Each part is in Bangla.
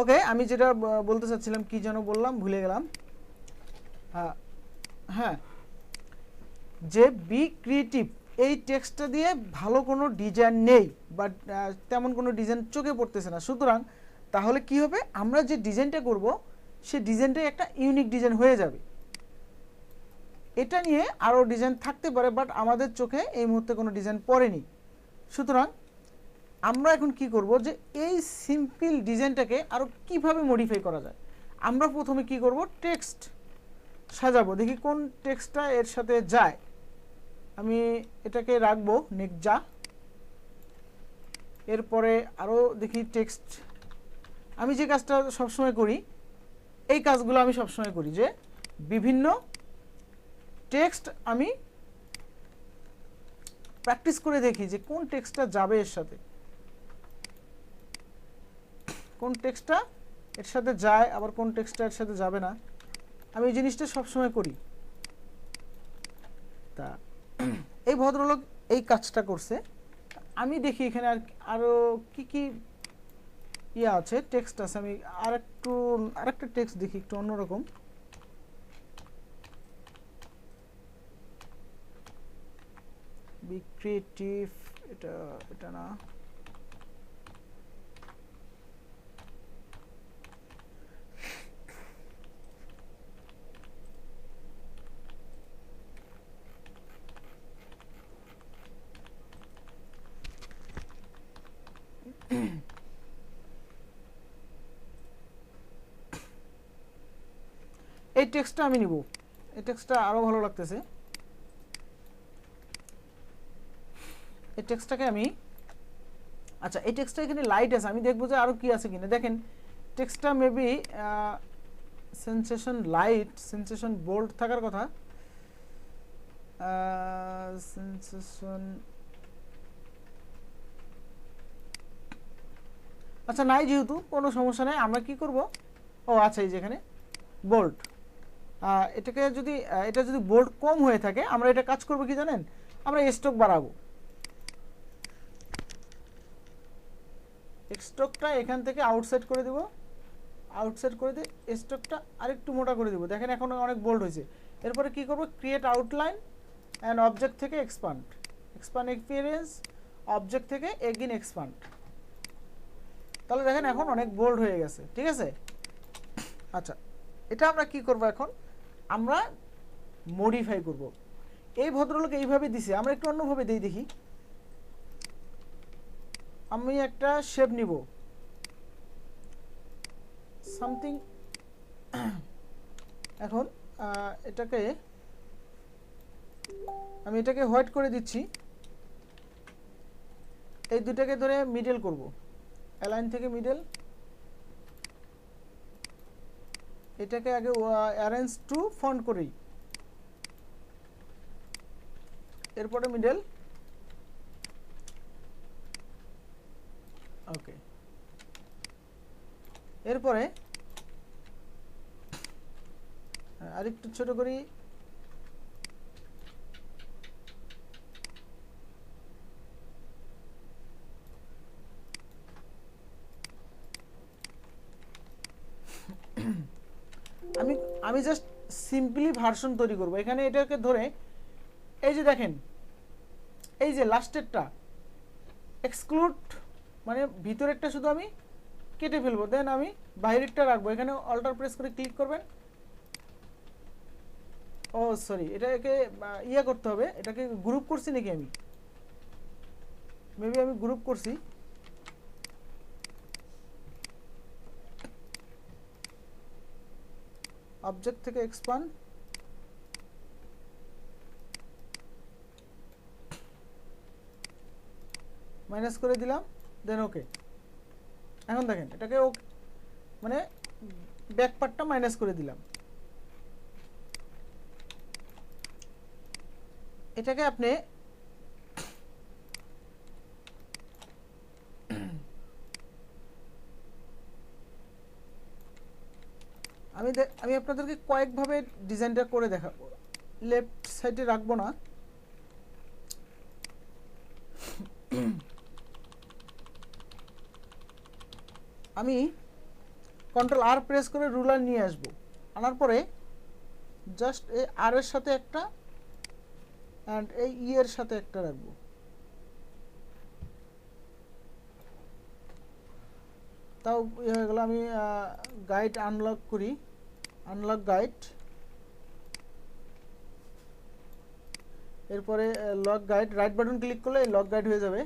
ওকে, আমি যেটা বলতে চাচ্ছিলাম কি যেন বললাম, ভুলে গেলাম। হ্যাঁ, যে বি ক্রিয়েটিভ এই টেক্সটটা দিয়ে ভালো কোনো ডিজাইন নেই, বাট তেমন কোনো ডিজাইন চোখে পড়তেছে না। সুতরাং তাহলে কি হবে, আমরা যে ডিজাইনটা করব সেই ডিজাইনটাই একটা ইউনিক ডিজাইন হয়ে যাবে। এটা নিয়ে আরও ডিজাইন থাকতে পারে, বাট আমাদের চোখে এই মুহূর্তে কোনো ডিজাইন পড়েনি। সুতরাং আমরা এখন কি করব, যে এই সিম্পল ডিজাইনটাকে আরও কিভাবে মডিফাই করা যায়। আমরা প্রথমে কি করব, টেক্সট সাজাবো, দেখি কোন টেক্সটটা এর সাথে যায়। আমি এটাকে রাখবো নেকজা। এরপরে আরও দেখি টেক্সট। আমি যে কাজটা সবসময় করি, এই কাজগুলো আমি সবসময় করি, যে বিভিন্ন টেক্সট আমি প্র্যাকটিস করে দেখি যে কোন টেক্সটটা যাবে এর সাথে, কোন টেক্সটটা এর সাথে যায়, আবার কোন টেক্সটটা এর সাথে যাবে না। আমি এই জিনিসটা সবসময় করি। তা এই ভদ্রলোক এই কাজটা করছে। আমি দেখি এখানে আরও কি কি ইয়ে আছে, টেক্সট আছে। আমি আরেকটা টেক্সট দেখি একটু অন্যরকম। বি ক্রিয়েটিভ, এটা না। এই টেক্সটটা আমি নিব, এই টেক্সটটা আরও ভালো লাগতেছে। এই টেক্সটটাকে আমি, আচ্ছা এই টেক্সটটা এখানে লাইট আছে, আমি দেখবো যে আরও কি আছে কিনা। দেখেন টেক্সটটা maybe sensation light, sensation bold থাকার কথা। সেন্সেশন, আচ্ছা নাই, যেহেতু কোনো সমস্যা নেই। আমরা কি করব, ও আচ্ছা এই যেখানে বোল্ড, এটাকে যদি এটা যদি বোল্ড কম হয়ে থাকে, আমরা এটা কাজ করব কি জানেন, আমরা স্ট্রোক বাড়াবো। স্ট্রোকটা এখান থেকে আউটসাইড করে দেব, আউটসাইড করে দিয়ে স্ট্রোকটা আরেকটু মোটা করে দেব। দেখেন এখন অনেক বোল্ড হয়েছে। এরপরে কি করব, ক্রিয়েট আউটলাইন অ্যান্ড অবজেক্ট থেকে এক্সপান্ড, এক্সপান্ড এক্সপিরিয়েন্স, অবজেক্ট থেকে এগেইন এক্সপান্ড। তাহলে দেখেন এখন অনেক বোল্ড হয়ে গেছে, ঠিক আছে। আচ্ছা এটা আমরা কি করব, এখন আমরা মডিফাই করব। এই ভদ্রলোক এইভাবে দিছে, আমরা একটু অন্যভাবে দিই দেখি। আমি একটা শেপ নিব, সামথিং। এখন এটাকে আমি এটাকে হোয়াইট করে দিচ্ছি। এই দুটাকে ধরে মিডল করব, অ্যালাইন থেকে মিডল। এটাকে আগে অ্যারেঞ্জ টু ফন্ট করি, এরপরে মিডল। ওকে, এরপরে আরেকটু ছোট করি। আমি জাস্ট সিম্পলি ভার্সন তৈরি করব। এখানে এটাকে ধরে এই যে দেখেন, এই যে লাস্টেরটা এক্সক্লুড, মানে ভিতরেরটা শুধু আমি কেটে ফেলবো, দেন আমি বাইরেরটা রাখবো। এখানে অল্টার প্রেস করে ক্লিক করবেন। ও সরি, এটাকে ইয়ে করতে হবে, এটাকে গ্রুপ করছি নাকি আমি, মেবি আমি গ্রুপ করছি। অবজেক্ট থেকে এক্সপান্ড, মাইনাস করে দিলাম, দেন ওকে। এখন দেখেন এটাকে মানে ব্যাক পার্টটা মাইনাস করে দিলাম। এটাকে আপনি আমি আপনাদেরকে কয়েকভাবে ডিজাইনটা করে দেখাবো। লেফট সাইডে রাখবো না, আমি কন্ট্রোল আর প্রেস করে রুলার নিয়ে আসব, আনার পরে জাস্ট এই আর এর সাথে একটা অ্যান্ড এই ই এর সাথে একটা রাখবো। তাও হয়ে গেল। আমি গাইড আনলক করি, আনলক গাইড, এরপরে lock guide, right button click করলে লক গাইড হয়ে যাবে।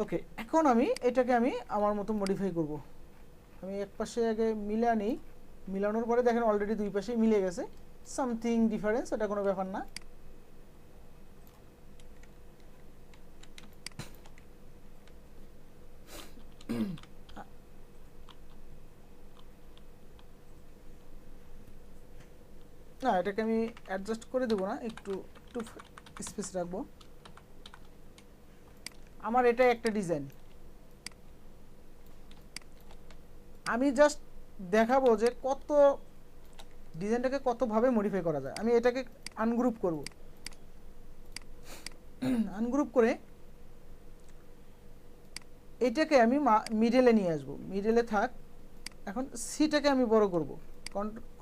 ওকে, এখন আমি এটাকে আমার মতো মডিফাই করব। আমি এক পাশে আগে মিলা নিই, মিলানোর পরে দেখেন অলরেডি দুই পাশেই মিলে গেছে, সামথিং ডিফারেন্স, এটা কোনো ব্যাপার না। না, এটাকে আমি অ্যাডজাস্ট করে দেবো না, একটু একটু স্পেস রাখবো। আমার এটা একটা ডিজাইন, আমি জাস্ট দেখাবো যে কত ডিজাইনটাকে কতভাবে মডিফাই করা যায়। আমি এটাকে আনগ্রুপ করব, আনগ্রুপ করে এটাকে আমি মিডলে নিয়ে আসবো, মিডলে থাক। এখন সিটাকে আমি বড় করব,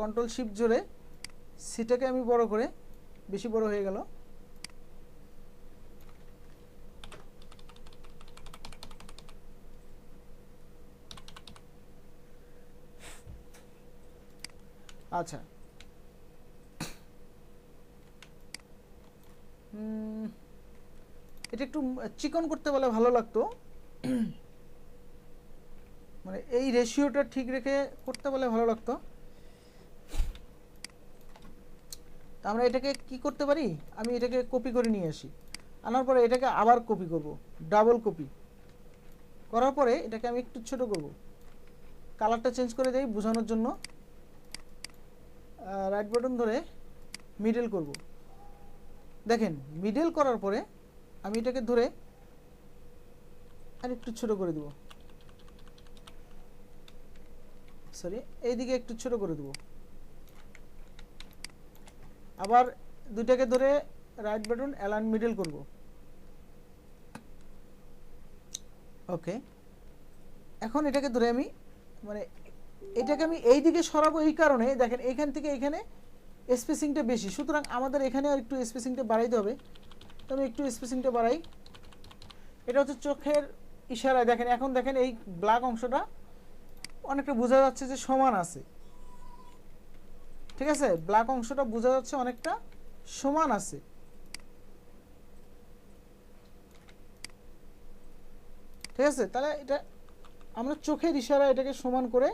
কন্ট্রোল শিফট জোরে সিটাকে আমি বড় করে, বেশি বড় হয়ে গেল। আচ্ছা, এটা একটু চিকন করতে বলে ভালো লাগতো, মানে এই রেশিওটা ঠিক রেখে করতে বলে ভালো লাগতো। আমরা এটাকে কি করতে পারি, আমি এটাকে কপি করে নিয়ে আসি, আনার পরে এটাকে আবার কপি করব, ডাবল কপি করার পরে এটাকে আমি একটু ছোট করব, কালারটা চেঞ্জ করে দেই বোঝানোর জন্য। রাইট বাটন ধরে মিডল করব, দেখেন মিডল করার পরে আমি এটাকে ধরে আর একটু ছোট করে দেব, সরি এইদিকে একটু ছোট করে দেব। আবার দুইটাকে ধরে রাইট বাটন অ্যালাইন মিডল করব। ওকে, এখন এটাকে ধরে আমি মানে এটাকে আমি এই দিকে সরাবো, এই কারণে দেখেন এইখান থেকে এইখানে স্পেসিংটা বেশি, সুতরাং আমাদের এখানে আর একটু স্পেসিংটা বাড়াইতে হবে। তো আমি একটু স্পেসিংটা বাড়াই, এটা হচ্ছে চোখের ইশারায়। দেখেন এখন দেখেন এই ব্ল্যাক অংশটা অনেকটা বোঝা যাচ্ছে যে সমান আছে, ঠিক আছে, ব্ল্যাক অংশটা বোঝা যাচ্ছে অনেকটা সমান আছে। ঠিক আছে, তাহলে এটা আমরা চোখের ইশারায় এটাকে সমান করে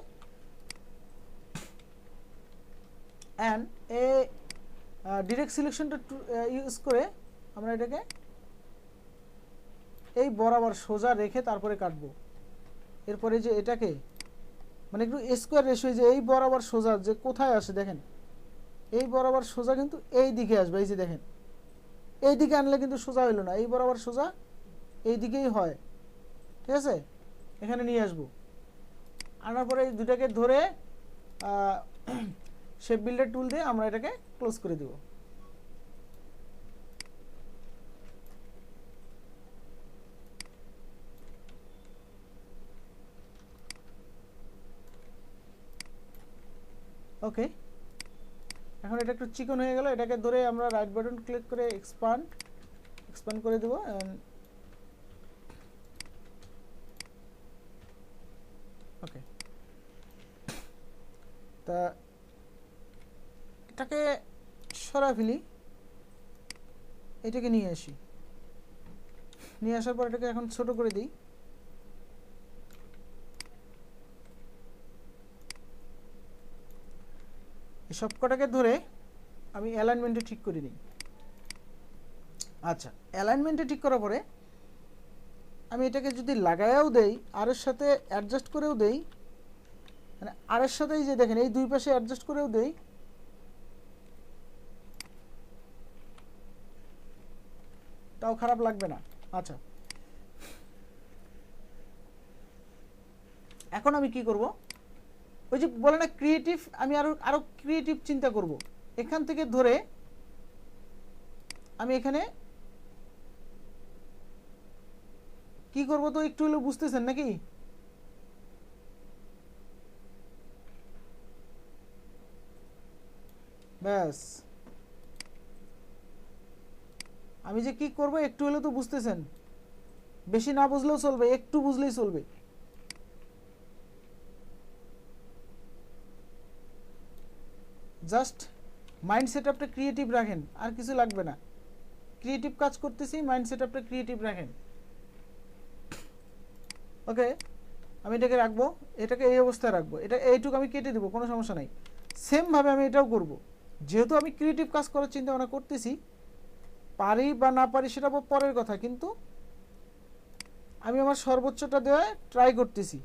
অ্যান্ড এ ডিরেক্ট সিলেকশনটা ইউজ করে আমরা এটাকে এই বরাবর সোজা রেখে তারপরে কাটবো। এরপরে যে এটাকে মানে একটু স্কোয়ার রেশিও, যে এই বরাবর সোজা যে কোথায় আসে দেখেন, এই বরাবর সোজা কিন্তু এই দিকে আসবে, এই যে দেখেন এই দিকে আনলে কিন্তু সোজা হইল না, এই বরাবর সোজা এই দিকেই হয়। ঠিক আছে, এখানে নিয়ে আসবো, আনার পরে এই দুটাকে ধরে শেপ বিল্ডার টুল দিয়ে আমরা এটাকে ক্লোজ করে দেব। ওকে, এখন এটা একটু চিকন হয়ে গেল, এটাকে ধরে আমরা রাইট বাটন ক্লিক করে এক্সপ্যান্ড করে দেব। ওকে, তা এটাকে সরা ফেলি, এটাকে নিয়ে আসি, নিয়ে আসার পর এটাকে এখন ছোট করে দিই। সব কটাকে ধরে আমি অ্যালাইনমেন্টে ঠিক করে নিই। আচ্ছা, অ্যালাইনমেন্টে ঠিক করার পরে আমি এটাকে যদি লাগায়াও দেই, আর এর সাথে অ্যাডজাস্ট করেও দেই, মানে আর এর সাথেই যে দেখেন এই দুই পাশে অ্যাডজাস্ট করেও দেই, তাও খারাপ লাগবে না। আচ্ছা, এখন আমি কি করব, ওই যে বলে না ক্রিয়েটিভ, আমি আরো ক্রিয়েটিভ চিন্তা করব। এখান থেকে ধরে আমি এখানে কি করব, তো একটু হলেও বুঝতেছেন নাকি? ব্যাস, আমি যে কি করব একটু হলেও তো বুঝতেছেন, বেশি না বুঝলেও চলবে, একটু বুঝলেই চলবে। জাস্ট মাইন্ড সেটআপটা ক্রিয়েটিভ রাখেন, আর কিছু লাগবে না। ক্রিয়েটিভ কাজ করতেছি, মাইন্ড সেটআপটা ক্রিয়েটিভ রাখেন। ওকে, আমি এটাকে রাখবো, এটাকে এই অবস্থায় রাখবো, এটা এইটুকু আমি কেটে দেবো, কোনো সমস্যা নাই। সেমভাবে আমি এটাও করব, যেহেতু আমি ক্রিয়েটিভ কাজ করার চিন্তা ভাবনা করতেছি, পারি বা না পারি সেটা পরের কথা, কিন্তু আমি আমার সর্বোচ্চটা দেওয়া ট্রাই করতেছি।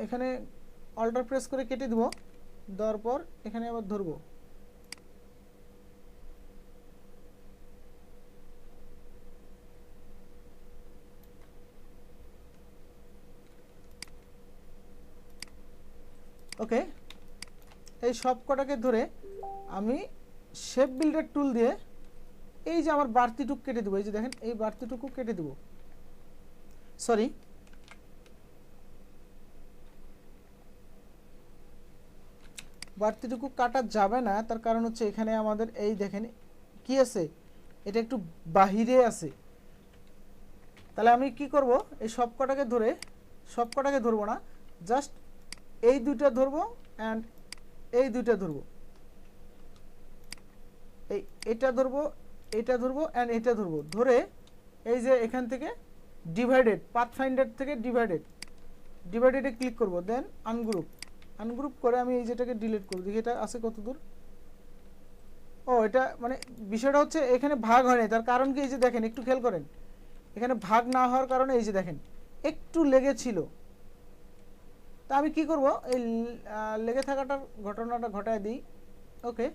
এখানে অল্টার প্রেস করে কেটে দেবো, দেওয়ার পর এখানে আবার ধরবো। ওকে, এই সব কটাকে ধরে আমি শেপ বিল্ডার টুল দিয়ে এই যে আমার বাড়তিটুকু কেটে দেবো, এই যে দেখেন এই বাড়তিটুকু কেটে দেবো। সরি, বাড়তিটুকু কাটা যাবে না, তার কারণ হচ্ছে এখানে আমাদের এই দেখেন কি আছে, এটা একটু বাহিরে আছে। তাহলে আমি কি করব, এই সব কটাকে ধরে, সব কটাকে ধরবো না, জাস্ট এই দুইটা ধরবো অ্যান্ড এই দুইটা ধরবো, এটা ধরবো, এটা ধরবো অ্যান্ড এটা ধরবো, ধরে এই যে এখান থেকে ডিভাইডেড, পাথফাইন্ডার থেকে ডিভাইডেডে ক্লিক করব, দেন আনগ্রুপ করে আমি এই যেটাকে ডিলিট করব। দেখি এটা আছে কত দূর। ও, এটা মানে বিষয়টা হচ্ছে এখানে ভাগ হয় না, তার কারণ কি, এই যে দেখেন একটু খেয়াল করেন, এখানে ভাগ না হওয়ার কারণে এই যে দেখেন একটু লেগেছিল। তা আমি কি করব, এই লেগে থাকাটার ঘটনাটা ঘটায় দিই। ওকে,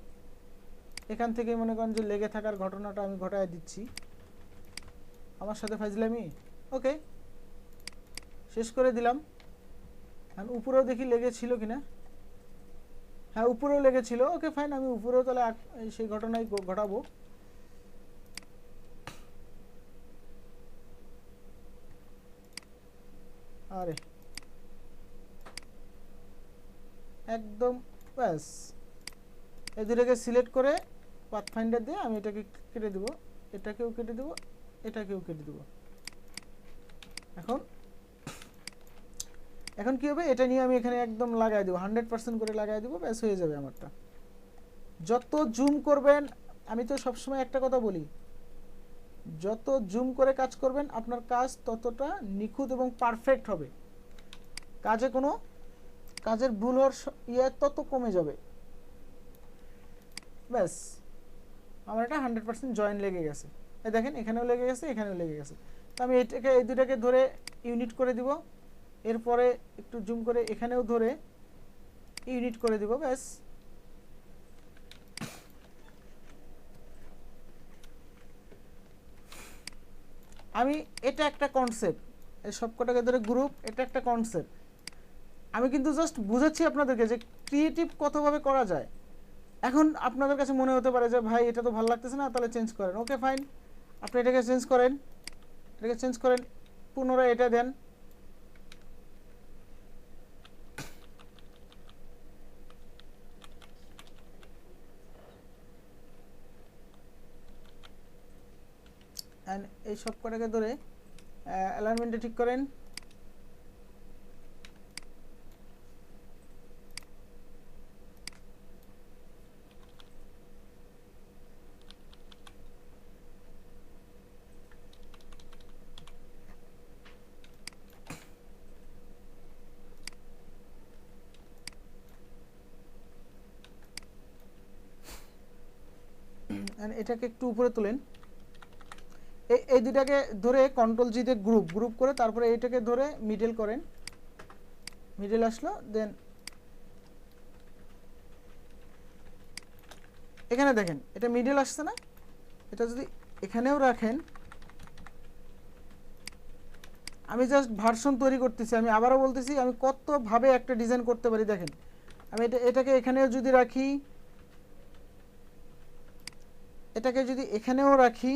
এখান থেকে মনে করেন যে লেগে থাকার ঘটনাটা আমি ঘটায় দিচ্ছি, আমার সাথে ফাইজলামি। ওকে, শেষ করে দিলাম। আর উপরেও দেখি লেগেছিল কিনা, হ্যাঁ উপরেও লেগেছিল। ওকে ফাইন, আমি উপরেও তাহলে সেই ঘটনাই ঘটাবো। আরে একদম ব্যাস, এই দুটাকে সিলেক্ট করে পাথফাইন্ডার দিয়ে আমি এটাকে কেটে দেবো, এটাকেও কেটে দেবো, এটাকেও কেটে দেবো। এখন কি হবে, এটা নিয়ে আমি এখানে একদম লাগাই দেবো, 100% করে লাগাই দেবো, ব্যাস হয়ে যাবে আমারটা। যত জুম করবেন, আমি তো সবসময় একটা কথা বলি, যত জুম করে কাজ করবেন আপনার কাজ ততটা নিখুঁত এবং পারফেক্ট হবে, কাজের ভুল হওয়ার তত কমে যাবে। ব্যাস, আমার এটা 100% জয়েন লেগে গেছে, এই দেখেন এখানেও লেগে গেছে, এখানেও লেগে গেছে। তো আমি এই দুটাকে ধরে ইউনিট করে দিব, এরপরে একটু জুম করে এখানেও ধরে ইউনিট করে দিব, ব্যাস। আমি এটা একটা কনসেপ্ট, এই সবকটাকে ধরে গ্রুপ, এটা একটা কনসেপ্ট। আমি কিন্তু জাস্ট বুঝাচ্ছি আপনাদেরকে যে ক্রিয়েটিভ কতভাবে করা যায়। এখন আপনাদের কাছে মনে হতে পারে যে ভাই এটা তো ভালো লাগতেছে না, তাহলে চেঞ্জ করেন। ওকে ফাইন, আপনি এটাকে চেঞ্জ করেন, পুনরায় এটা দেন। অ্যান্ড এই সব কটাকে ধরে অ্যালাইনমেন্টটা ঠিক করেন। এটাকে একটু উপরে তোলেন, এই দুটাকে ধরে কন্ট্রোল জি দিয়ে গ্রুপ করে তারপরে এইটাকে ধরে মিডল করেন, মিডল আসলো, দেন এখানে দেখেন এটা মিডল আসছে না, এটা যদি এখানেও রাখেন, আমি জাস্ট ভার্সন তৈরি করতেছি। আমি আবারও বলতেছি আমি কতভাবে একটা ডিজাইন করতে পারি, দেখেন আমি এটাকে এখানেও যদি রাখি, এটাকে যদি এখানেও রাখি,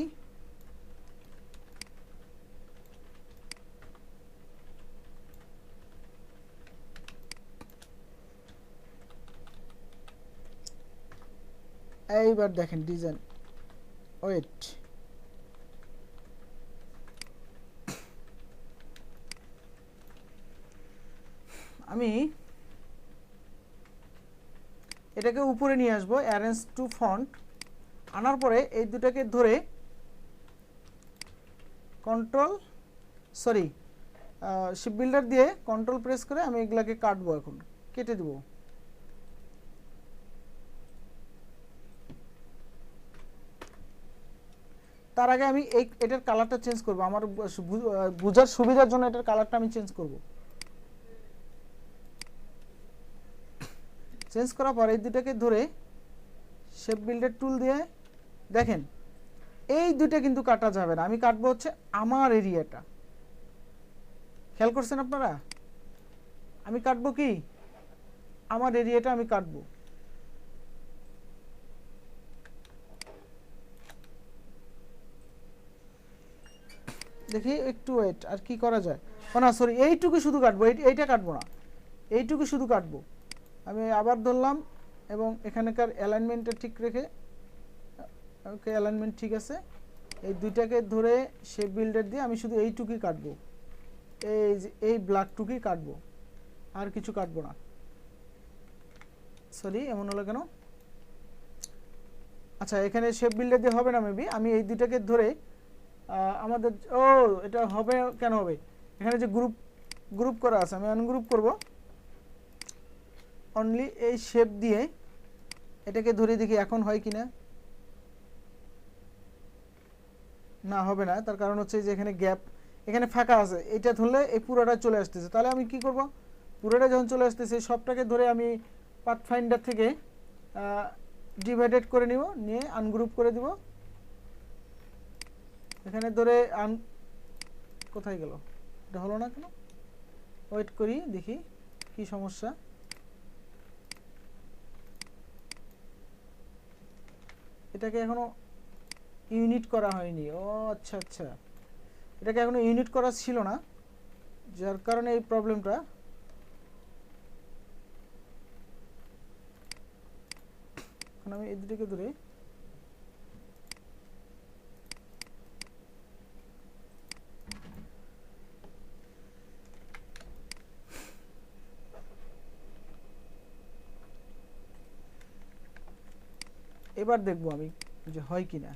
এইবার দেখেন ডিজাইন, ওয়েট, আমি এটাকে উপরে নিয়ে আসবো, অ্যারেঞ্জ টু ফন্ট, আনার পরে এই দুটাকে ধরে কন্ট্রোল সরি শিপ বিল্ডার দিয়ে কন্ট্রোল প্রেস করে আমি এগুলাকে কাটবো, এখন কেটে দেব। তার আগে আমি এটার কালারটা চেঞ্জ করব, আমার বোঝার সুবিধার জন্য এটার কালারটা আমি চেঞ্জ করব। চেঞ্জ করার পর এই দুটাকে ধরে শেপ বিল্ডার টুল দিয়ে দেখেন এই দুটো কিন্তু কাটা যাবে না, আমি কাটবো হচ্ছে আমার এরিয়াটা। খেয়াল করছেন আপনারা, আমি কাটবো কি আমার এরিয়াটা আমি কাটবো। দেখি একটু ওয়েট, আর কি করা যায়, ও না সরি এইটুকু শুধু কাটবো, এইটা কাটবো না, এইটুকু শুধু কাটবো। আমি আবার ধরলাম এবং এখানকার অ্যালাইনমেন্টটা ঠিক রেখে, ওকে অ্যালাইনমেন্ট ঠিক আছে, এই দুইটাকে ধরে শেপ বিল্ডার দিয়ে আমি শুধু এইটুকুই কাটবো, এই ব্ল্যাকটুকুই কাটবো, আর কিছু কাটবো না। সরি এমন হলো কেন, আচ্ছা এখানে শেপ বিল্ডার দিয়ে হবে না মেবি, আমি এই দুইটাকে ধরে আমাদের এটা হবে কেন হবে, এখানে যে গ্রুপ করা আছে আমি আনগ্রুপ করব, অনলি এই শেপ দিয়ে এটাকে ধরে দেখি এখন হয় কিনা। না হবে না, তার কারণ হচ্ছে যে এখানে গ্যাপ, এখানে ফাঁকা আছে, এটা ধরলে এই পুরোটা চলে আসতেছে। তাহলে আমি কি করব, পুরোটা যখন চলে আসতেছে সবটাকে ধরে আমি পাথফাইন্ডার থেকে ডিভাইডেড করে নিব, নিয়ে আনগ্রুপ করে দিব। এখানে ধরে কোথায় গেল, এটা হলো না কেন, ওয়েট করি দেখি কি সমস্যা। এটাকে এখনো ইউনিট করা হয়নি, ও আচ্ছা আচ্ছা, এটাকে এখনো ইউনিট করা ছিল না, যার কারণে এই প্রবলেমটা। এখন আমি এই দুটোকে ধরে এবার দেখবো আমি যে হয় কিনা,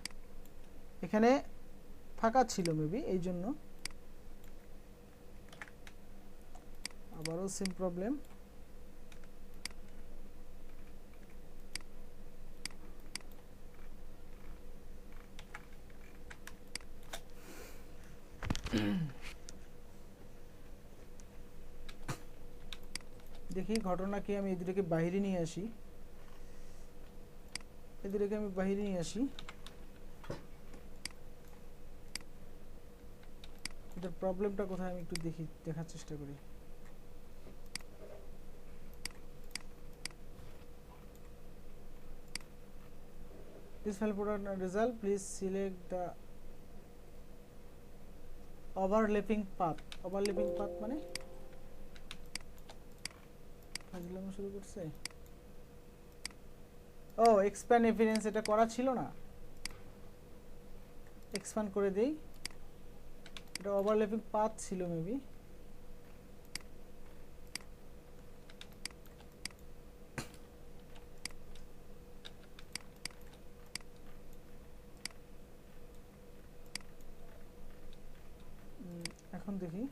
এখানে ফাঁকা ছিল মেবি, এই জন্য আবারও সেম প্রবলেম। দেখি ঘটনা কি, আমি এই দুটোকে বাইরে নিয়ে আসি, এদেরকে আমি বাইরে নিয়ে আসি, এটার প্রবলেমটা কোথায় আমি একটু দেখার চেষ্টা করি। This file product result, please select the overlapping path. Overlapping path মানে ফাজলামো শুরু করছে। ও এক্সপ্যান্ড এফিনিয়েন্স এটা করা ছিল না, এক্সপ্যান্ড করে দেই, এটা ওভারল্যাপিং পাথ ছিল মেবি। এখন দেখি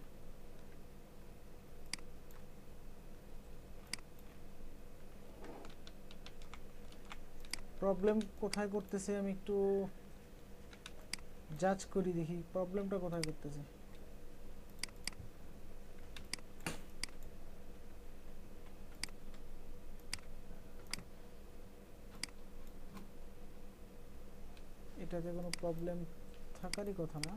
প্রবলেম কোথায় করতেছে, আমি একটু জাজ করি দেখি প্রবলেমটা কোথায় করতেছে। এটাতে কোনো প্রবলেম থাকারই কথা না।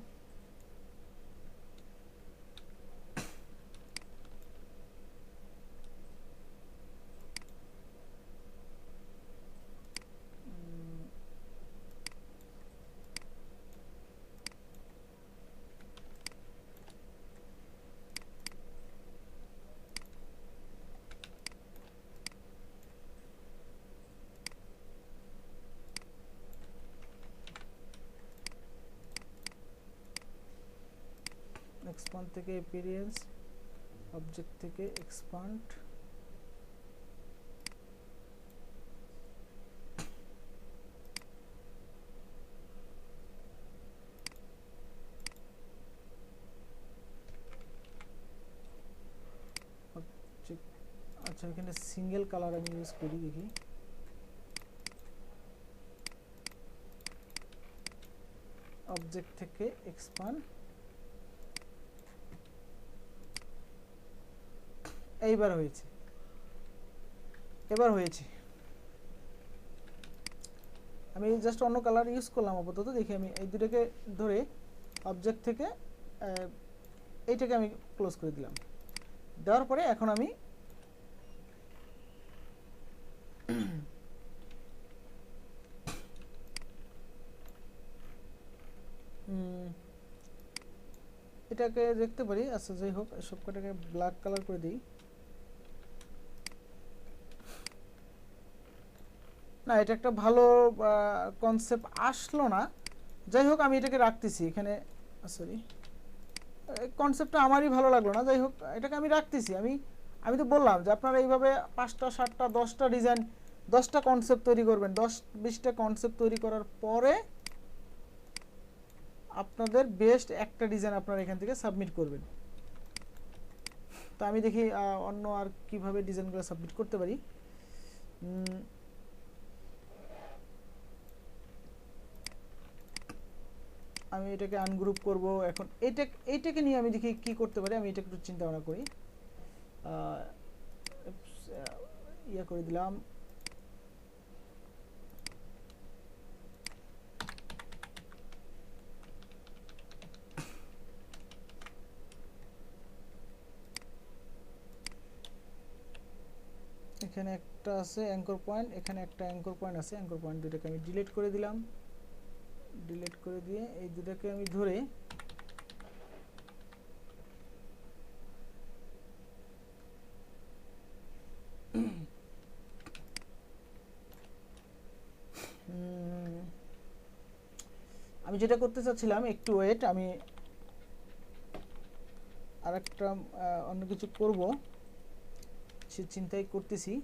এক্সপান্ড থেকে অ্যাপিয়ারেন্স, অবজেক্ট থেকে এক্সপান্ড, আচ্ছা এখানে সিঙ্গেল কালার আমি ইউজ করি, দেখি অবজেক্ট থেকে এক্সপান্ড, এইবার হয়েছে, এবার হয়েছে। আমি জাস্ট অন্য কালার ইউজ করলাম আপাতত, দেখি আমি এই দুটোকে ধরে অবজেক্ট থেকে এইটাকে আমি ক্লোজ করে দিলাম। দেওয়ার পরে এখন আমি এটাকে দেখতে পারি। আচ্ছা যাই হোক, সব কটাকে ব্ল্যাক কালার করে দিই। না, এটা একটা ভালো কনসেপ্ট আসলো না, যাই হোক আমি এটাকে রাখতেছি এখানে। সরি, কনসেপ্টটা আমারই ভালো লাগলো না, যাই হোক এটাকে আমি রাখতেছি। আমি তো বললাম যে আপনারা এইভাবে 5টা 7টা 10টা ডিজাইন, 10টা কনসেপ্ট তৈরি করবেন, 10-20টা কনসেপ্ট তৈরি করার পরে আপনাদের বেস্ট একটা ডিজাইন আপনারা এখান থেকে সাবমিট করবেন। তো আমি দেখি অন্য আর কিভাবে ডিজাইনগুলো সাবমিট করতে পারি। আমি এটাকে আনগ্রুপ করব এখন। এইটাকে নিয়ে আমি দেখি কি করতে পারি, আমি এটা একটু চিন্তা ভাবনা করি। ইয়া করে দিলাম, এখানে একটা আছে অ্যাঙ্কর পয়েন্ট, এখানে একটা অ্যাঙ্কর পয়েন্ট আছে, অ্যাঙ্কর পয়েন্ট দুটোকে আমি ডিলিট করে দিলাম। ডিলিট করে দিয়ে এই দুটোকে আমি ধরে আমি যেটা করতে চাচ্ছিলাম, একটু ওয়েট, আমি আরেকটা অন্য কিছু করব সে চিন্তাই করতেছি।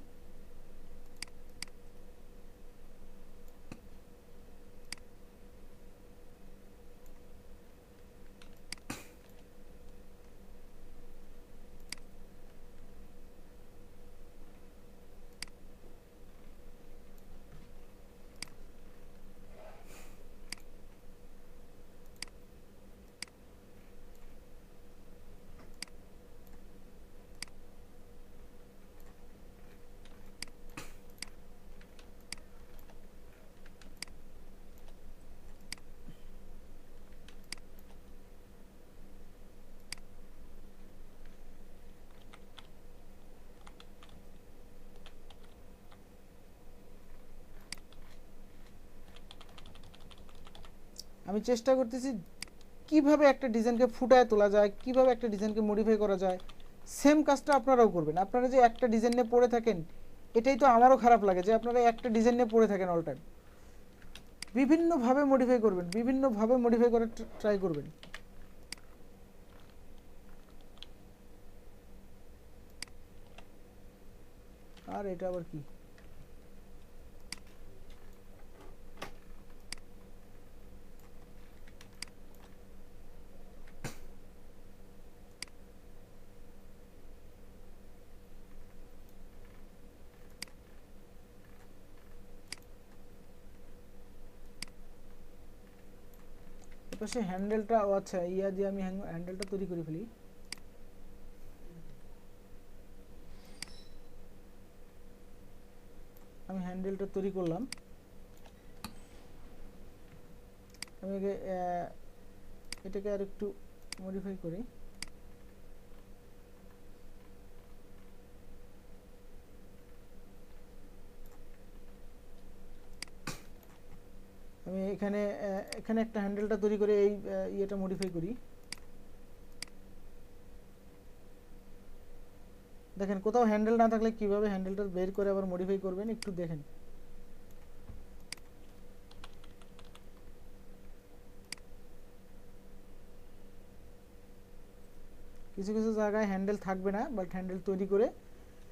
আমি চেষ্টা করতেছি কিভাবে একটা ডিজাইনকে ফুটায় তোলা যায়, কিভাবে একটা ডিজাইনকে মডিফাই করা যায়। সেম কাজটা আপনারাও করবেন। আপনারা যে একটা ডিজাইন নিয়ে পড়ে থাকেন, এটাই তো আমারও খারাপ লাগে যে আপনারা একটা ডিজাইন নিয়ে পড়ে থাকেন অল টাইম। বিভিন্নভাবে মডিফাই করবেন, বিভিন্নভাবে মডিফাই করার ট্রাই করবেন। আর এটা আবার কি? এপাশে হ্যান্ডেলটা, ও আচ্ছা, ইয়া দিয়ে আমি হ্যান্ডেলটা তৈরি করে ফেলি। আমি হ্যান্ডেলটা তৈরি করলাম। আমি এটাকে আর একটু মডিফাই করি। আমি এখানে একটা হ্যান্ডেলটা তৈরি করে এই ইয়েটা মডিফাই করি। দেখেন কোথাও হ্যান্ডেল না থাকলে কিভাবে হ্যান্ডেলটা বের করে আবার মডিফাই করবেন একটু দেখেন। কিছু কিছু জায়গায় হ্যান্ডেল থাকবে না, বাট হ্যান্ডেল তৈরি করে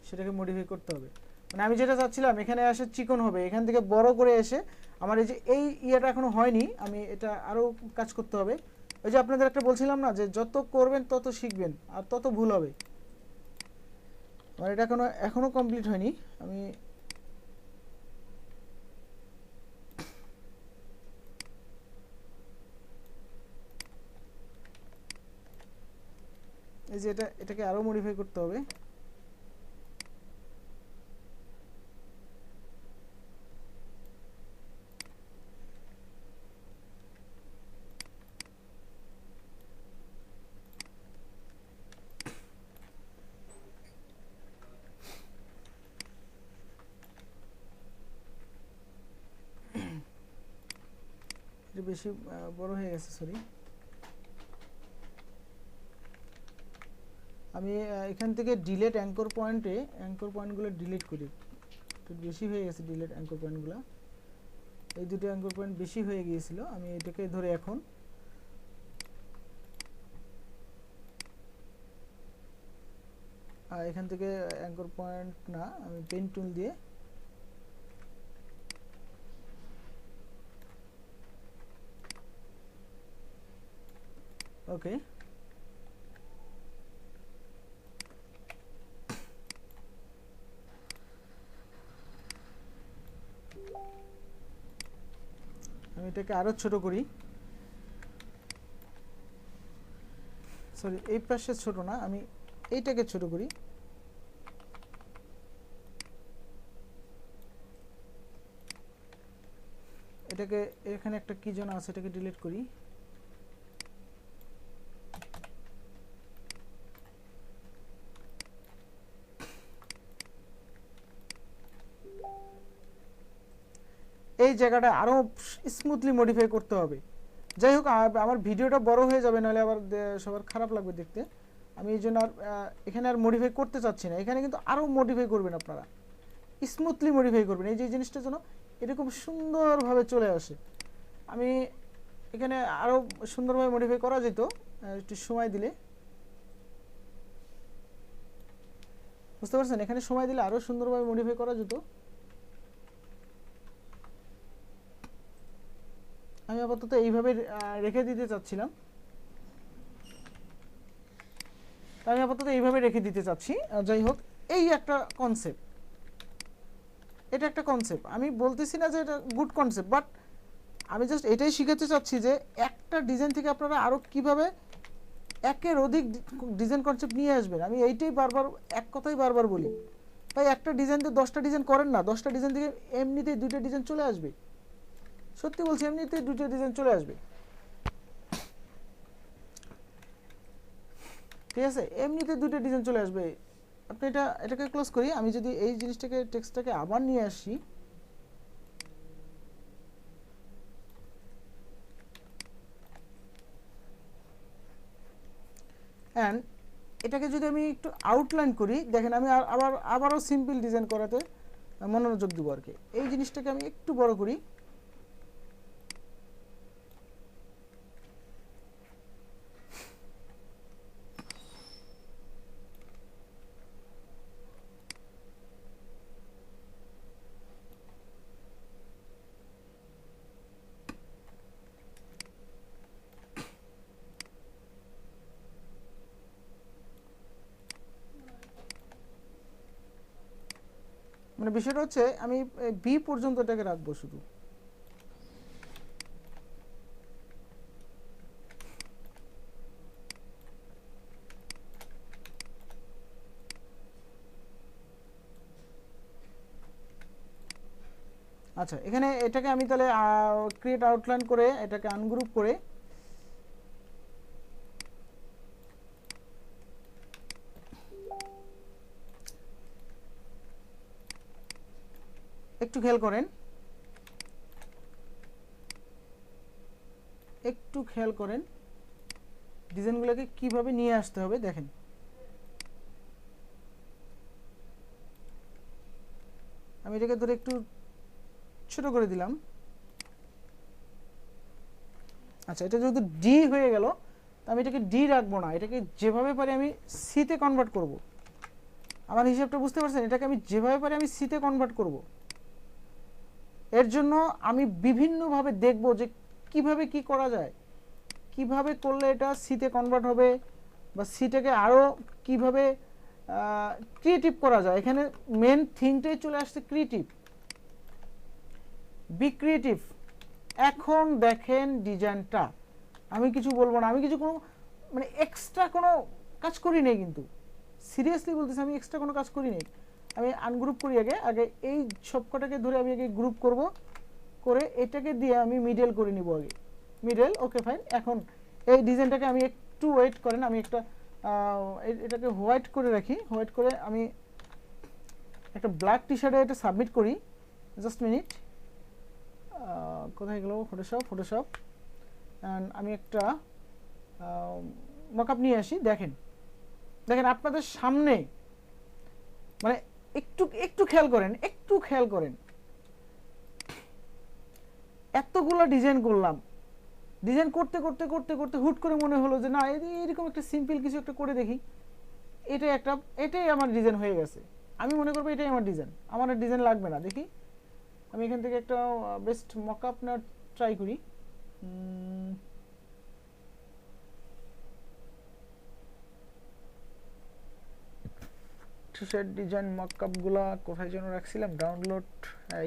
সেটাকে মডিফাই করতে হবে। মানে আমি যেটা চাচ্ছিলাম এখানে আসে চিকন হবে, এখান থেকে বড় করে এসে আমার এই যে এই ইয়েটা এখনো হয়নি, আমি এটা আরও কাজ করতে হবে। ওই যে আপনাদের একটা বলছিলাম না যে যত করবেন তত শিখবেন আর তত ভুল হবে। আমার এটা এখনো কমপ্লিট হয়নি। আমি এই যে এটাকে আরও মডিফাই করতে হবে। এটা বেশি বড় হয়ে গেছে, সরি। আমি এখান থেকে ডিলেট অ্যাঙ্কর পয়েন্টগুলো ডিলিট করি। একটু বেশি হয়ে গেছে ডিলেট অ্যাঙ্কর পয়েন্টগুলো, এই দুটো অ্যাঙ্কর পয়েন্ট বেশি হয়ে গিয়েছিল। আমি এটাকে ধরে এখন এখান থেকে অ্যাঙ্কর পয়েন্ট না, আমি পেন টুল দিয়ে ওকে আমি এটাকে আরো ছোট করি। সরি, এই পাশে ছোট না, আমি এইটাকে ছোট করি। এটাকে এখানে একটা কি যেন আছে, এটাকে ডিলিট করি। এই জায়গাটা আরো স্মুথলি মডিফাই করতে হবে। যাই হোক, আমার ভিডিওটা বড় হয়ে যাবে, নাহলে আবার সবার খারাপ লাগবে দেখতে। আমি এই জন্য আর এখানে আর মডিফাই করতে চাচ্ছি না। এখানে কিন্তু আরও মডিফাই করবেন আপনারা, স্মুথলি মডিফাই করবেন, এই যে জিনিসটা যেন এরকম সুন্দরভাবে চলে আসে। আমি এখানে আরও সুন্দরভাবে মডিফাই করা যেত একটু সময় দিলে, বুঝতে পারছেন? এখানে সময় দিলে আরও সুন্দরভাবে মডিফাই করা যেত। আমি আপাতত এইভাবে রেখে দিতে চাচ্ছিলাম, আমি আপাতত এইভাবে রেখে দিতে চাচ্ছি। যাই হোক, এই একটা কনসেপ্ট, এটা একটা কনসেপ্ট। আমি বলতেছি না যে এটা গুড কনসেপ্ট, বাট আমি জাস্ট এটাই শিখাতে চাচ্ছি যে একটা ডিজাইন থেকে আপনারা আরও কীভাবে একের অধিক ডিজাইন কনসেপ্ট নিয়ে আসবেন। আমি এইটাই এক কথাই বারবার বলি, তাই একটা ডিজাইন দিয়ে 10টা ডিজাইন করেন না, 10টা ডিজাইন থেকে এমনিতেই 2টা ডিজাইন চলে আসবে। সত্যি বলছি, এমনিতেই 2টা ডিজাইন চলে আসবে, ঠিক আছে? এমনিতে 2টা ডিজাইন চলে আসবে। আপনি এটাকে ক্লোজ করি। আমি যদি এই জিনিসটাকে টেক্সটটাকে আবার নিয়ে আসি, অ্যান্ড এটাকে যদি আমি একটু আউটলাইন করি, দেখেন আমি আবারও সিম্পল ডিজাইন করাতে মনোযোগ দেবো আর কি। এই জিনিসটাকে আমি একটু বড় করি, মানে বিষয়টা হচ্ছে আমি বি পর্যন্ত এটাকে রাখবো শুধু। আচ্ছা, এখানে এটাকে আমি তাহলে ক্রিয়েট আউটলাইন করে এটাকে আনগ্রুপ করে একটু খেয়াল করেন ডিজাইনগুলোকে কিভাবে নিয়ে আসতে হবে। দেখেন, আমি এটাকে ধরে একটু ছোট করে দিলাম। আচ্ছা, এটা যেহেতু ডি হয়ে গেল, আমি এটাকে ডি রাখবো না, এটাকে যেভাবে পারি আমি সিতে কনভার্ট করব। আমার হিসাবটা বুঝতে পারছেন? এটাকে আমি যেভাবে পারি আমি সিতে কনভার্ট করব। এর জন্য আমি বিভিন্নভাবে দেখব যে কিভাবে কি করা যায়, কিভাবে করলে এটা সিতে কনভার্ট হবে, বা সিটাকে আরও কিভাবে ক্রিয়েটিভ করা যায়। এখানে মেন থিংটাই চলে আসছে ক্রিয়েটিভ, বি ক্রিয়েটিভ। এখন দেখেন ডিজাইনটা, আমি কিছু বলবো না, আমি কিছু কোনো মানে এক্সট্রা কোনো কাজ করি নাই, কিন্তু সিরিয়াসলি বলতেছি আমি এক্সট্রা কোনো কাজ করি নাই। আমি আনগ্রুপ করি, আগে এই সবকটাকে ধরে আমি আগে গ্রুপ করব, করে এটাকে দিয়ে আমি মিডল করে নিব আগে, মিডল। Okay fine. এখন এই ডিজাইনটাকে আমি একটু ওয়েট করেন, আমি একটা এটাকে হোয়াইট করে রাখি, হোয়াইট করে আমি একটা ব্ল্যাক টি শার্টে এটা সাবমিট করি। জাস্ট মিনিট, কোথায় গেল ফটোশপ অ্যান্ড আমি একটা মকআপ নিয়ে আসি। দেখেন আপনাদের সামনে, মানে একটু খেয়াল করেন, এতগুলো ডিজাইন করলাম, ডিজাইন করতে করতে করতে করতে হুট করে মনে হলো যে না, এরকম একটা সিম্পল কিছু একটা করে দেখি, এটাই আমার ডিজাইন হয়ে গেছে। আমি মনে করবো এটাই আমার ডিজাইন, আমার আর ডিজাইন লাগবে না। দেখি আমি এখান থেকে একটা বেস্ট মকআপ না ট্রাই করি। টি শার্ট ডিজাইন মকআপগুলা কোথায় যেন রাখছিলাম, ডাউনলোড,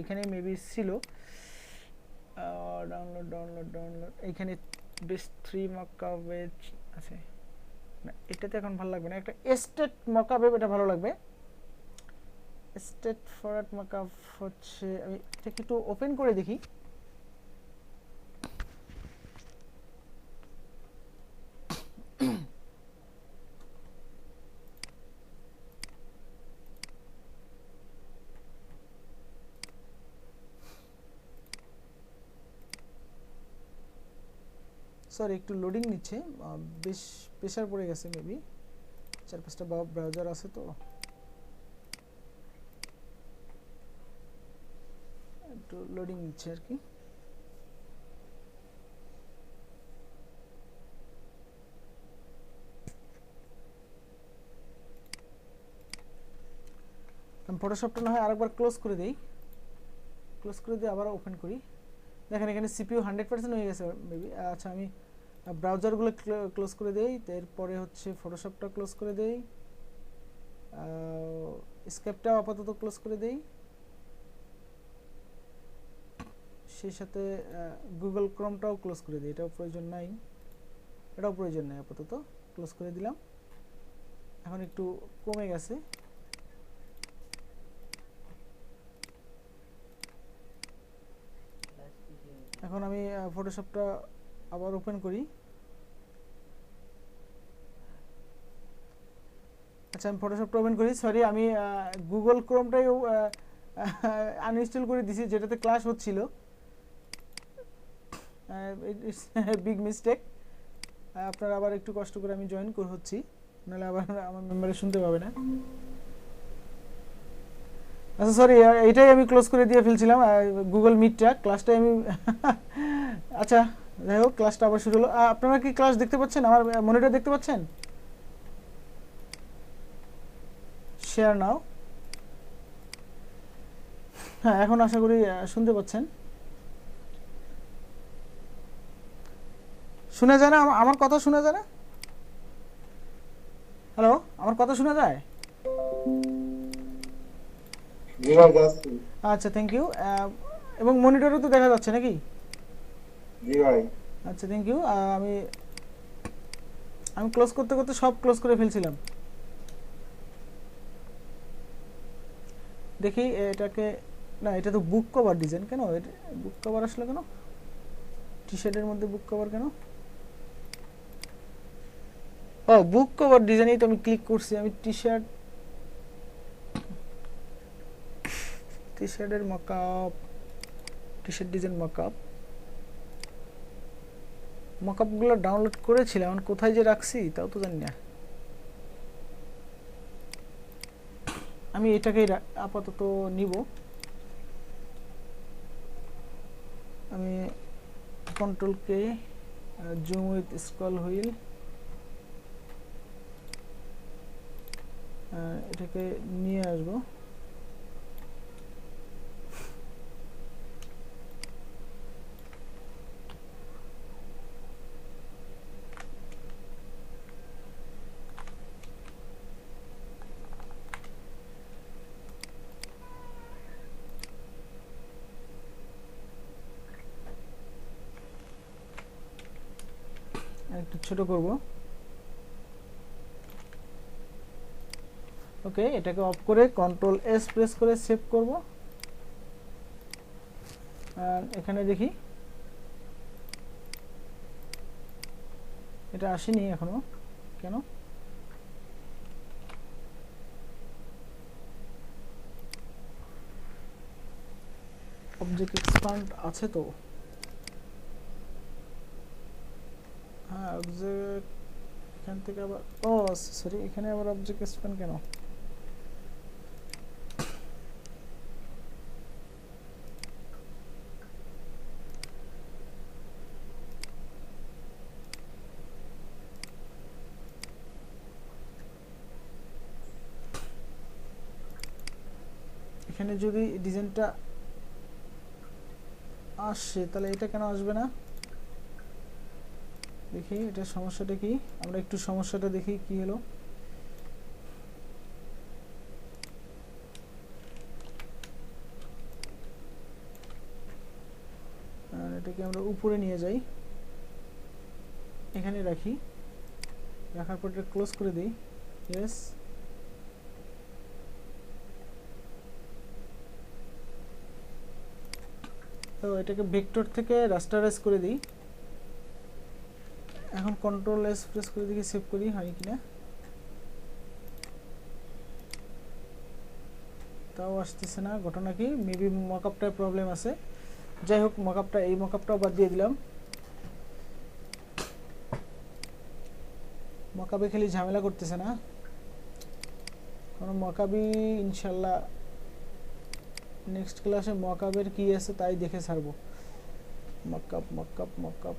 এখানে মেবি ছিল, ডাউনলোড এইখানে বেস্ট 3 মকআপ আছে না, এটাতে এখন ভালো লাগবে না, একটা এস্টেট মকআপ এটা ভালো লাগবে। স্টেট ফরওয়ার্ড মকআপ হচ্ছে, আমি এটাকে একটু ওপেন করে দেখি। সরি, একটু লোডিং নিচ্ছে, বেশ প্রেসার পড়ে গেছে, মেবি 4-5টা ব্রাউজার আছে তো একটু লোডিং নিচ্ছে আর কি। আমি ফটোশপটা না হয় আরেকবার ক্লোজ করে দিই, আবার ওপেন করি। দেখেন এখানে সিপিইউ 100% হয়ে গেছে মেবি। আচ্ছা, আমি ব্রাউজারগুলো ক্লোজ করে দেই, এরপরে হচ্ছে ফটোশপটা ক্লোজ করে দেই, স্কেপটাও আপাতত ক্লোজ করে দেই, সেই সাথে গুগল ক্রোমটাও ক্লোজ করে দিই। এটাও প্রয়োজন নাই আপাতত, ক্লোজ করে দিলাম। এখন একটু কমে গেছে। এখন আমি ফটোশপটা আবার ওপেন করি। আচ্ছা, আমি ফটোশপটা ওপেন করি। সরি, আমি গুগল ক্রোমটাই আনইনস্টল করে দিয়েছি, যেটাতে ক্লাস হচ্ছিল। It's big mistake. আপনারা আবার একটু কষ্ট করে আমি জয়েন হচ্ছি, নাহলে আবার আমার মেম্বারে শুনতে পাবে না। আচ্ছা সরি, এটাই আমি ক্লোজ করে দিয়ে ফেলছিলাম গুগল মিটটা, ক্লাসটাই আমি আচ্ছা যাই হোক, ক্লাসটা আবার শুরু হলো। আপনারা কি ক্লাস দেখতে পাচ্ছেন? আমার মনিটর দেখতে পাচ্ছেন? শেয়ার নাও। হ্যাঁ, এখন আশা করি শুনতে পাচ্ছেন। শোনা যায় না? আমার কথা শোনা যায় না? হ্যালো, আমার কথা শোনা যায়? আচ্ছা, থ্যাংক ইউ। এবং মনিটরও তো দেখা যাচ্ছে নাকি? জি ভাই। আচ্ছা, থ্যাংক ইউ। আমি ক্লোজ করতে করতে সব ক্লোজ করে ফেলছিলাম। দেখি এটাকে, না এটা তো বুক কভার ডিজাইন, কেন বুক কভার আসলো কেন? টি শার্টের মধ্যে বুক কভার কেন? ও, বুক কভার ডিজাইনই তো আমি ক্লিক করছি। আমি টি শার্টের মকআপ, টি শার্ট ডিজাইন মকআপগুলো ডাউনলোড করেছিলাম, এখন কোথায় যে রাখছি তাও তো জানি না। আমি এটাকেই আপাতত নিব। আমি control K, zoom with scroll wheel, এটাকে নিয়ে আসবো। একটু ছোট করব। ওকে, এটাকে অফ করে কন্ট্রোল এস প্রেস করে সেভ করব। আর এখানে দেখি এটা আসেনি এখনো, কেন? অবজেক্ট এক্সপান্ড আছে তো, হ্যাঁ অবজেক্ট এখান থেকে আবার, ও সরি এখানে আবার অবজেক্ট এক্সপান্ড কেন? এখানে যদি ডিজাইনটা আসে তাহলে এটা কেন আসবে না দেখি, এটা সমস্যাটা কি? আমরা একটু সমস্যাটা দেখি কি হলো। আর এটাকে আমরা উপরে নিয়ে যাই, এখানে রাখি, রাখার পর এটা ক্লোজ করে দিই। ইয়েস, তো এটাকে ভেক্টর থেকে রাস্টারাইজ করে দিই। এখন কন্ট্রোল এস প্রেস করে দিকে সেভ করি, হয় কিনা? তাও আসতেছে না, ঘটনা কি? মেবি মকআপটায় প্রবলেম আছে। যাই হোক, মকআপটা, এই মকআপটাও বাদ দিয়ে দিলাম। মকআপে খালি ঝামেলা করতেছে না, কোনো মকআপই ইনশাল্লাহ নেক্সট ক্লাসে মকআপের কি আছে তাই দেখে ছাড়বো। মকআপ মকআপ মকআপ,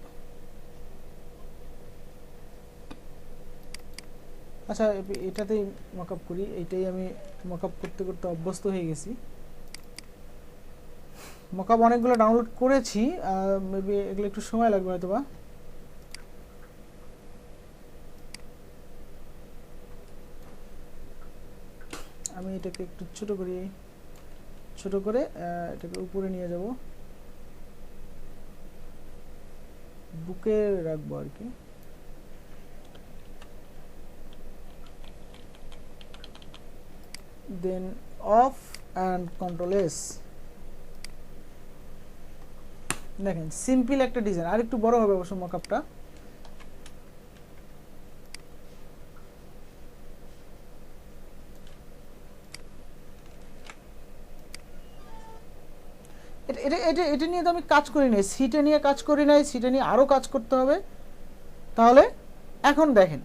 আচ্ছা এটাতেই মকআপ করি, এইটাই আমি মকআপ করতে করতে অভ্যস্ত হয়ে গেছি। মকআপ অনেকগুলো ডাউনলোড করেছি, মেবি এগুলো একটু সময় লাগবে হয়তো বা। আমি এটাকে একটু ছোট করি, ছোট করে এটাকে উপরে নিয়ে যাব, বুকে রাখবো আর কি। দেন অফ অ্যান্ড কন্ট্রোল এস। দেখেন সিম্পল একটা ডিজাইন, আর একটু বড় হবে অবশ্য মকআপটা। এটা নিয়ে তো আমি কাজ করি নাই, সিটা নিয়ে কাজ করি নাই, সিটা নিয়ে আরও কাজ করতে হবে। তাহলে এখন দেখেন,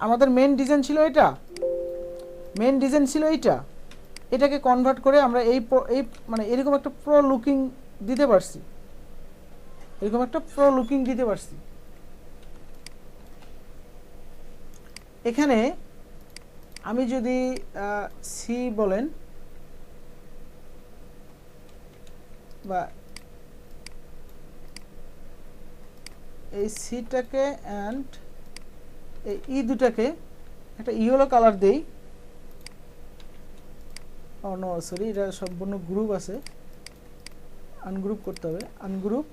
আমাদের মেন ডিজাইন ছিল এটা, মেন ডিজাইন ছিল এইটা, এটাকে কনভার্ট করে আমরা এই মানে এরকম একটা প্রো লুকিং দিতে পারছি, এরকম একটা প্রো লুকিং দিতে পারছি। এখানে আমি যদি সি বলেন বা এই সিটাকে অ্যান্ড এই ই দুটাকে একটা ইয়েলো কালার দেই। ও নো সরি, এটা সম্পূর্ণ গ্রুপ আছে, আনগ্রুপ করতে হবে, আনগ্রুপ।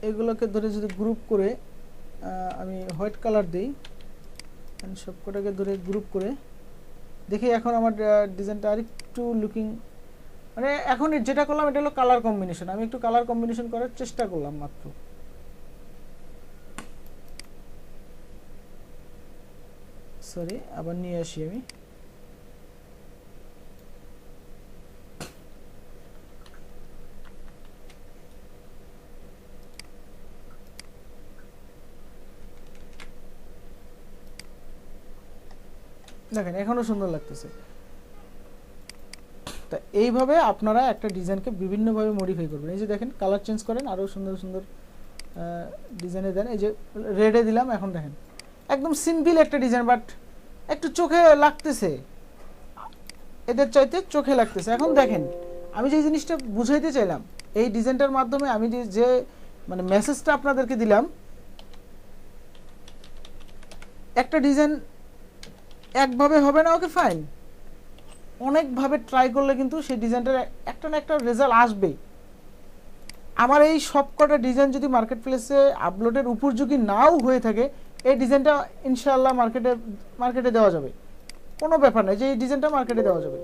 এগুলোকে ধরে যদি গ্রুপ করে আমি হোয়াইট কালার দিই, সবকটাকে ধরে গ্রুপ করে দেখি, এখন আমার ডিজাইনটা আরেকটু লুকিং, মানে এখন যেটা করলাম এটা হলো কালার কম্বিনেশন, আমি একটু কালার কম্বিনেশন করার চেষ্টা করলাম মাত্র। সরি, আবার নিয়ে আসি আমি। দেখেন এখনো সুন্দর লাগতেছে। তা এইভাবে আপনারা একটা ডিজাইনকে বিভিন্নভাবে মডিফাই করবেন। এই যে দেখেন, কালার চেঞ্জ করেন, আরও সুন্দর সুন্দর ডিজাইনে দেন, এই যে রেডে দিলাম। এখন দেখেন একদম সিম্পল একটা ডিজাইন, বাট একটু চোখে লাগতেছে, এদের চাইতে চোখে লাগতেছে। এখন দেখেন আমি যে জিনিসটা বুঝাইতে চাইলাম, এই ডিজাইনটার মাধ্যমে আমি যে মানে মেসেজটা আপনাদেরকে দিলাম, একটা ডিজাইন একভাবে হবে না, ওকে ফাইন, অনেকভাবে ট্রাই করলে কিন্তু সেই ডিজাইনটার একটা না একটা রেজাল্ট আসবেই। আমার এই সবকটা ডিজাইন যদি মার্কেট প্লেসে আপলোডের উপযোগী নাও হয়ে থাকে, এই ডিজাইনটা ইনশাআল্লাহ মার্কেটে দেওয়া যাবে, কোনো ব্যাপার নয় যে এই ডিজাইনটা মার্কেটে দেওয়া যাবে,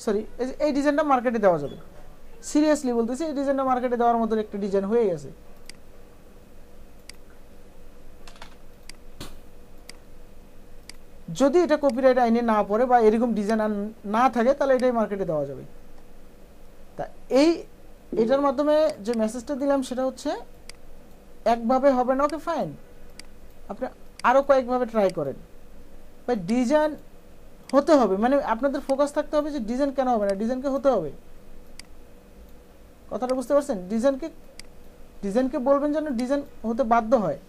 সরি এই ডিজাইনটা মার্কেটে দেওয়া যাবে, সিরিয়াসলি বলতেছি, এই ডিজাইনটা মার্কেটে দেওয়ার মতো একটা ডিজাইন হয়ে গেছে। যদি এটা কপিরাইট আইনে না পড়ে বা এরকম ডিজাইন আর না থাকে, তাহলে এটাই মার্কেটে দেওয়া যাবে। তা এটার মাধ্যমে যে মেসেজটা দিলাম সেটা হচ্ছে একভাবে হবে না, ওকে ফাইন, আপনি আরও কয়েকভাবে ট্রাই করেন। বা ডিজাইন হতে হবে, মানে আপনাদের ফোকাস থাকতে হবে যে ডিজাইন কেন হবে না, ডিজাইনকে হতে হবে। কথাটা বুঝতে পারছেন? ডিজাইনকে বলবেন যেন ডিজাইন হতে বাধ্য হয়,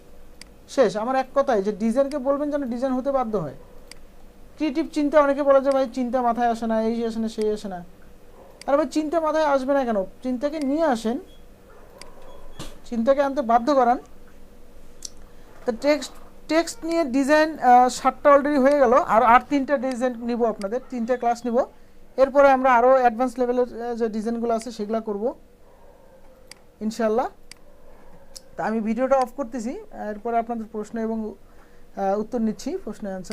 শেষ। আমার এক কথাই যে ডিজাইনকে বলবেন যেন ডিজাইন হতে বাধ্য হয়। ক্রিয়েটিভ চিন্তা, অনেকে বলে যে ভাই চিন্তা মাথায় আসে না, এই আসে না, সেই আসে না। আর ভাই চিন্তা মাথায় আসবে না কেন? চিন্তাকে নিয়ে আসেন, চিন্তাকে আনতে বাধ্য করান। তো টেক্সট নিয়ে ডিজাইন 7টা অলরেডি হয়ে গেল, আর 3টা ডিজাইন নিব, আপনাদের 3টা ক্লাস নিব। এরপরে আমরা আরও অ্যাডভান্স লেভেলের যে ডিজাইনগুলো আছে সেগুলো করব ইনশাল্লাহ। তা আমি ভিডিওটা অফ করতেছি, এরপরে আপনাদের প্রশ্ন এবং উত্তর নিচ্ছি, প্রশ্ন অ্যান্সার।